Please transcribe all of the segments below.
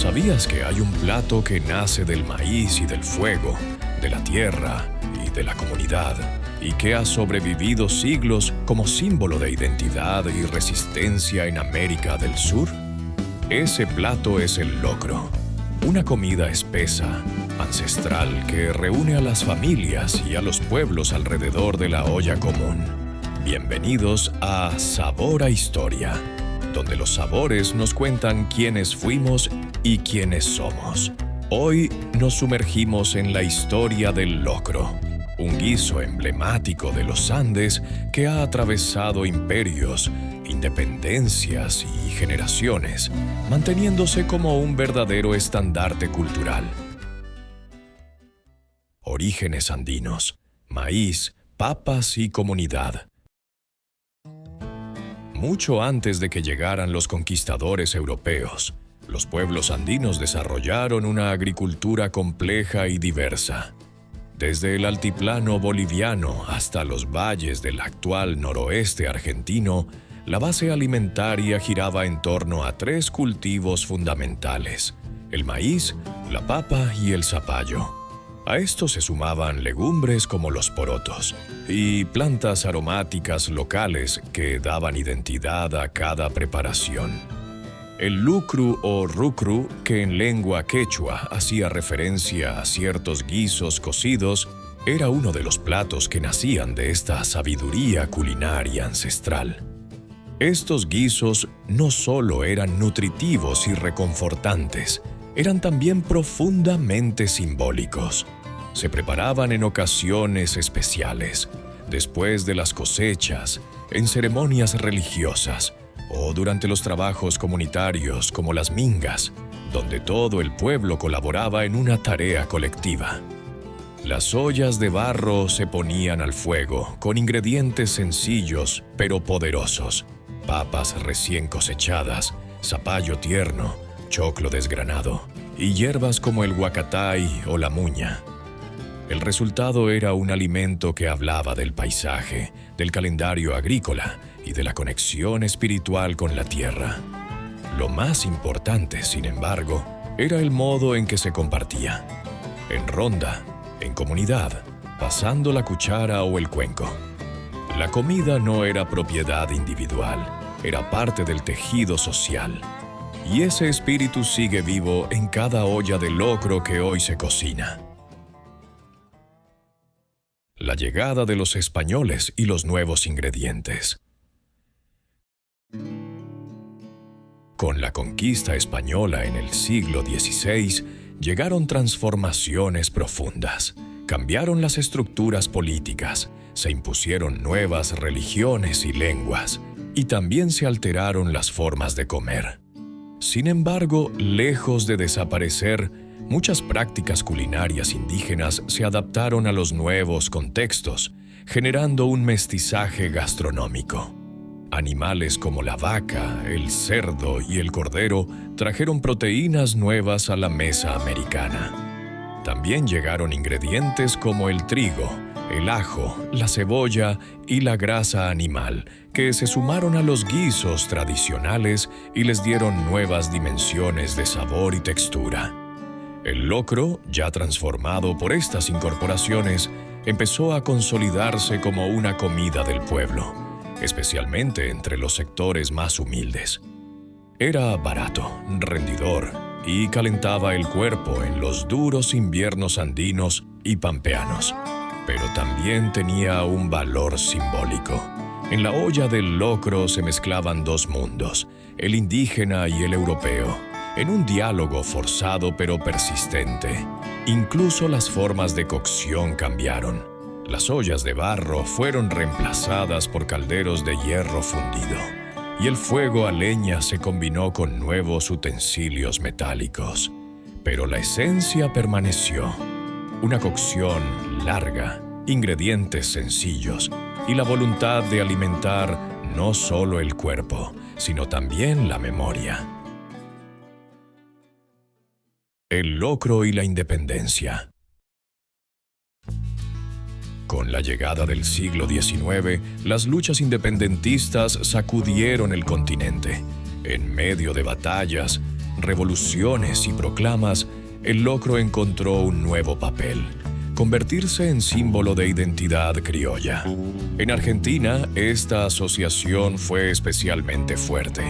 ¿Sabías que hay un plato que nace del maíz y del fuego, de la tierra y de la comunidad, y que ha sobrevivido siglos como símbolo de identidad y resistencia en América del Sur? Ese plato es el locro, una comida espesa, ancestral, que reúne a las familias y a los pueblos alrededor de la olla común. Bienvenidos a Sabor a Historia, donde los sabores nos cuentan quiénes fuimos y quiénes somos. Hoy nos sumergimos en la historia del locro, un guiso emblemático de los Andes que ha atravesado imperios, independencias y generaciones, manteniéndose como un verdadero estandarte cultural. Orígenes andinos, maíz, papas y comunidad. Mucho antes de que llegaran los conquistadores europeos, los pueblos andinos desarrollaron una agricultura compleja y diversa. Desde el altiplano boliviano hasta los valles del actual noroeste argentino, la base alimentaria giraba en torno a 3 cultivos fundamentales: el maíz, la papa y el zapallo. A esto se sumaban legumbres como los porotos y plantas aromáticas locales que daban identidad a cada preparación. El lucru o rucru, que en lengua quechua hacía referencia a ciertos guisos cocidos, era uno de los platos que nacían de esta sabiduría culinaria ancestral. Estos guisos no solo eran nutritivos y reconfortantes, eran también profundamente simbólicos. Se preparaban en ocasiones especiales, después de las cosechas, en ceremonias religiosas o durante los trabajos comunitarios como las mingas, donde todo el pueblo colaboraba en una tarea colectiva. Las ollas de barro se ponían al fuego con ingredientes sencillos pero poderosos: papas recién cosechadas, zapallo tierno, choclo desgranado y hierbas como el huacatay o la muña. El resultado era un alimento que hablaba del paisaje, del calendario agrícola y de la conexión espiritual con la tierra. Lo más importante, sin embargo, era el modo en que se compartía: en ronda, en comunidad, pasando la cuchara o el cuenco. La comida no era propiedad individual, era parte del tejido social. Y ese espíritu sigue vivo en cada olla de locro que hoy se cocina. La llegada de los españoles y los nuevos ingredientes. Con la conquista española en el siglo XVI, llegaron transformaciones profundas. Cambiaron las estructuras políticas, se impusieron nuevas religiones y lenguas, y también se alteraron las formas de comer. Sin embargo, lejos de desaparecer, muchas prácticas culinarias indígenas se adaptaron a los nuevos contextos, generando un mestizaje gastronómico. Animales como la vaca, el cerdo y el cordero trajeron proteínas nuevas a la mesa americana. También llegaron ingredientes como el trigo, el ajo, la cebolla y la grasa animal, que se sumaron a los guisos tradicionales y les dieron nuevas dimensiones de sabor y textura. El locro, ya transformado por estas incorporaciones, empezó a consolidarse como una comida del pueblo, especialmente entre los sectores más humildes. Era barato, rendidor y calentaba el cuerpo en los duros inviernos andinos y pampeanos, pero también tenía un valor simbólico. En la olla del locro se mezclaban 2 mundos, el indígena y el europeo, en un diálogo forzado pero persistente. Incluso las formas de cocción cambiaron. Las ollas de barro fueron reemplazadas por calderos de hierro fundido, y el fuego a leña se combinó con nuevos utensilios metálicos. Pero la esencia permaneció: una cocción larga, ingredientes sencillos y la voluntad de alimentar no solo el cuerpo, sino también la memoria. El locro y la independencia. Con la llegada del siglo XIX, las luchas independentistas sacudieron el continente. En medio de batallas, revoluciones y proclamas, el locro encontró un nuevo papel: convertirse en símbolo de identidad criolla. En Argentina, esta asociación fue especialmente fuerte.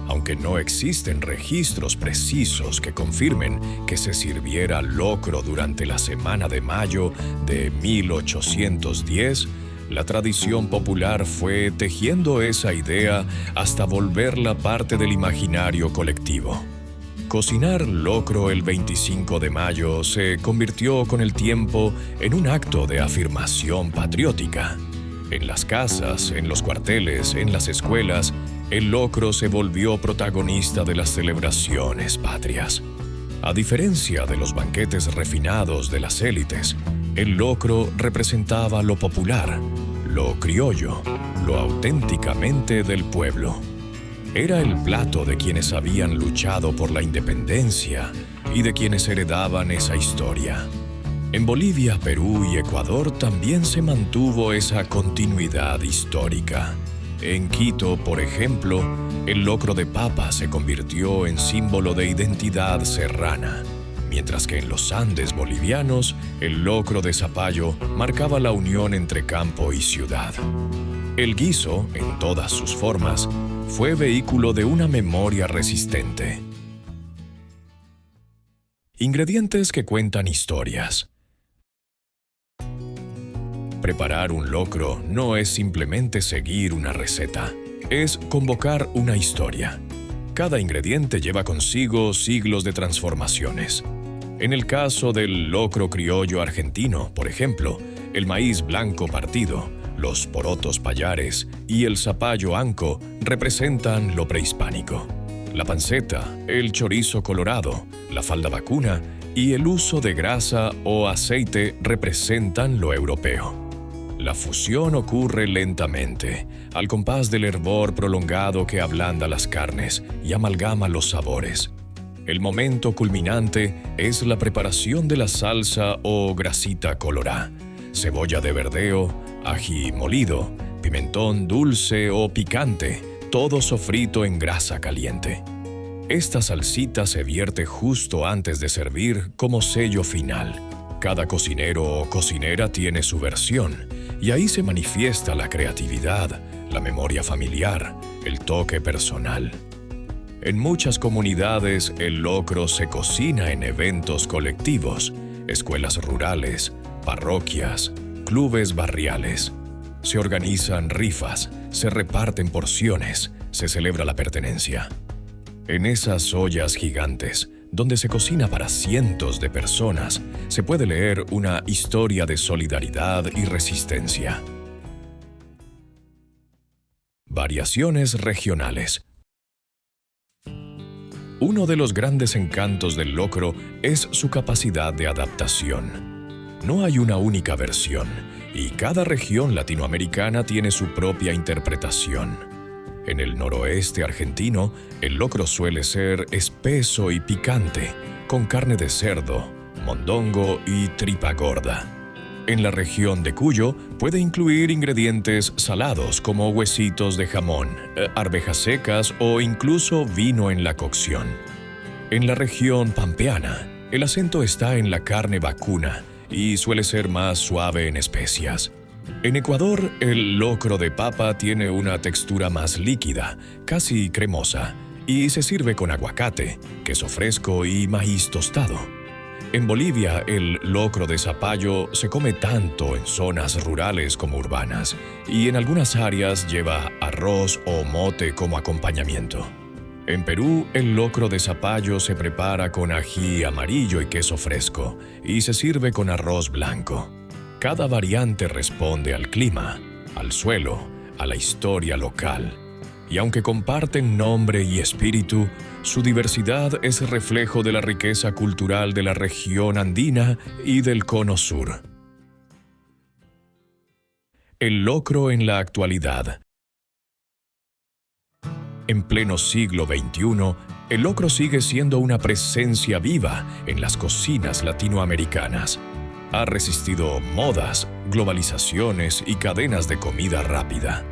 Aunque no existen registros precisos que confirmen que se sirviera locro durante la Semana de Mayo de 1810, la tradición popular fue tejiendo esa idea hasta volverla parte del imaginario colectivo. Cocinar locro el 25 de mayo se convirtió con el tiempo en un acto de afirmación patriótica. En las casas, en los cuarteles, en las escuelas, el locro se volvió protagonista de las celebraciones patrias. A diferencia de los banquetes refinados de las élites, el locro representaba lo popular, lo criollo, lo auténticamente del pueblo. Era el plato de quienes habían luchado por la independencia y de quienes heredaban esa historia. En Bolivia, Perú y Ecuador también se mantuvo esa continuidad histórica. En Quito, por ejemplo, el locro de papa se convirtió en símbolo de identidad serrana, mientras que en los Andes bolivianos, el locro de zapallo marcaba la unión entre campo y ciudad. El guiso, en todas sus formas, fue vehículo de una memoria resistente. Ingredientes que cuentan historias. Preparar un locro no es simplemente seguir una receta, es convocar una historia. Cada ingrediente lleva consigo siglos de transformaciones. En el caso del locro criollo argentino, por ejemplo, el maíz blanco partido, los porotos payares y el zapallo anco representan lo prehispánico. La panceta, el chorizo colorado, la falda vacuna y el uso de grasa o aceite representan lo europeo. La fusión ocurre lentamente, al compás del hervor prolongado que ablanda las carnes y amalgama los sabores. El momento culminante es la preparación de la salsa o grasita colorá, cebolla de verdeo, ají molido, pimentón dulce o picante, todo sofrito en grasa caliente. Esta salsita se vierte justo antes de servir como sello final. Cada cocinero o cocinera tiene su versión, y ahí se manifiesta la creatividad, la memoria familiar, el toque personal. En muchas comunidades, el locro se cocina en eventos colectivos, escuelas rurales, parroquias, clubes barriales. Se organizan rifas, se reparten porciones, se celebra la pertenencia. En esas ollas gigantes, donde se cocina para cientos de personas, se puede leer una historia de solidaridad y resistencia. Variaciones regionales. Uno de los grandes encantos del locro es su capacidad de adaptación. No hay una única versión, y cada región latinoamericana tiene su propia interpretación. En el noroeste argentino, el locro suele ser espeso y picante, con carne de cerdo, mondongo y tripa gorda. En la región de Cuyo puede incluir ingredientes salados como huesitos de jamón, arvejas secas o incluso vino en la cocción. En la región pampeana, el acento está en la carne vacuna y suele ser más suave en especias. En Ecuador, el locro de papa tiene una textura más líquida, casi cremosa, y se sirve con aguacate, queso fresco y maíz tostado. En Bolivia, el locro de zapallo se come tanto en zonas rurales como urbanas, y en algunas áreas lleva arroz o mote como acompañamiento. En Perú, el locro de zapallo se prepara con ají amarillo y queso fresco, y se sirve con arroz blanco. Cada variante responde al clima, al suelo, a la historia local. Y aunque comparten nombre y espíritu, su diversidad es reflejo de la riqueza cultural de la región andina y del Cono Sur. El locro en la actualidad. En pleno siglo XXI, el locro sigue siendo una presencia viva en las cocinas latinoamericanas. Ha resistido modas, globalizaciones y cadenas de comida rápida.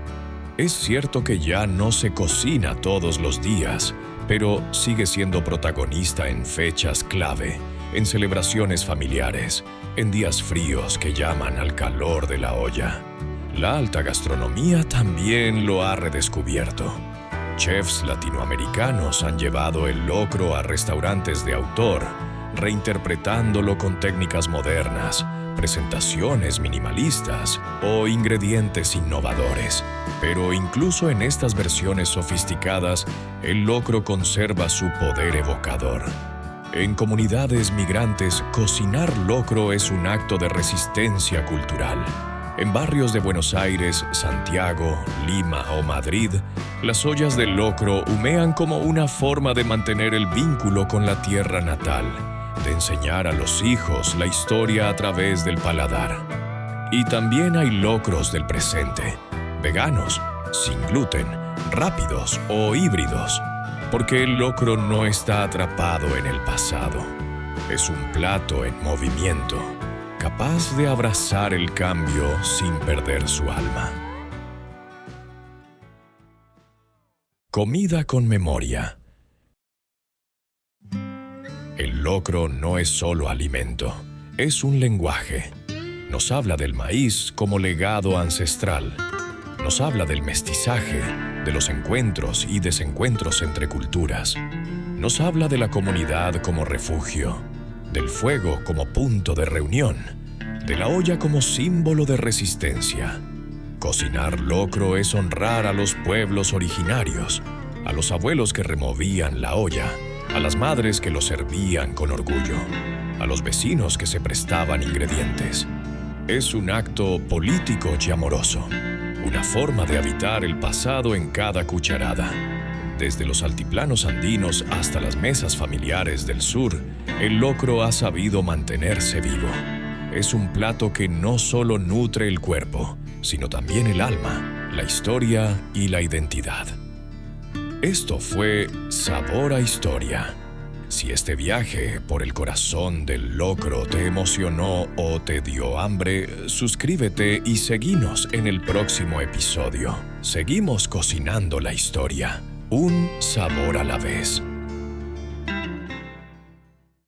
Es cierto que ya no se cocina todos los días, pero sigue siendo protagonista en fechas clave, en celebraciones familiares, en días fríos que llaman al calor de la olla. La alta gastronomía también lo ha redescubierto. Chefs latinoamericanos han llevado el locro a restaurantes de autor, reinterpretándolo con técnicas modernas, presentaciones minimalistas o ingredientes innovadores. Pero incluso en estas versiones sofisticadas, el locro conserva su poder evocador. En comunidades migrantes, cocinar locro es un acto de resistencia cultural. En barrios de Buenos Aires, Santiago, Lima o Madrid, las ollas de locro humean como una forma de mantener el vínculo con la tierra natal, de enseñar a los hijos la historia a través del paladar. Y también hay locros del presente, veganos, sin gluten, rápidos o híbridos, porque el locro no está atrapado en el pasado. Es un plato en movimiento, capaz de abrazar el cambio sin perder su alma. Comida con memoria. El locro no es solo alimento, es un lenguaje. Nos habla del maíz como legado ancestral. Nos habla del mestizaje, de los encuentros y desencuentros entre culturas. Nos habla de la comunidad como refugio, del fuego como punto de reunión, de la olla como símbolo de resistencia. Cocinar locro es honrar a los pueblos originarios, a los abuelos que removían la olla, a las madres que lo servían con orgullo, a los vecinos que se prestaban ingredientes. Es un acto político y amoroso, una forma de habitar el pasado en cada cucharada. Desde los altiplanos andinos hasta las mesas familiares del sur, el locro ha sabido mantenerse vivo. Es un plato que no solo nutre el cuerpo, sino también el alma, la historia y la identidad. Esto fue Sabor a Historia. Si este viaje por el corazón del locro te emocionó o te dio hambre, suscríbete y seguinos en el próximo episodio. Seguimos cocinando la historia, un sabor a la vez.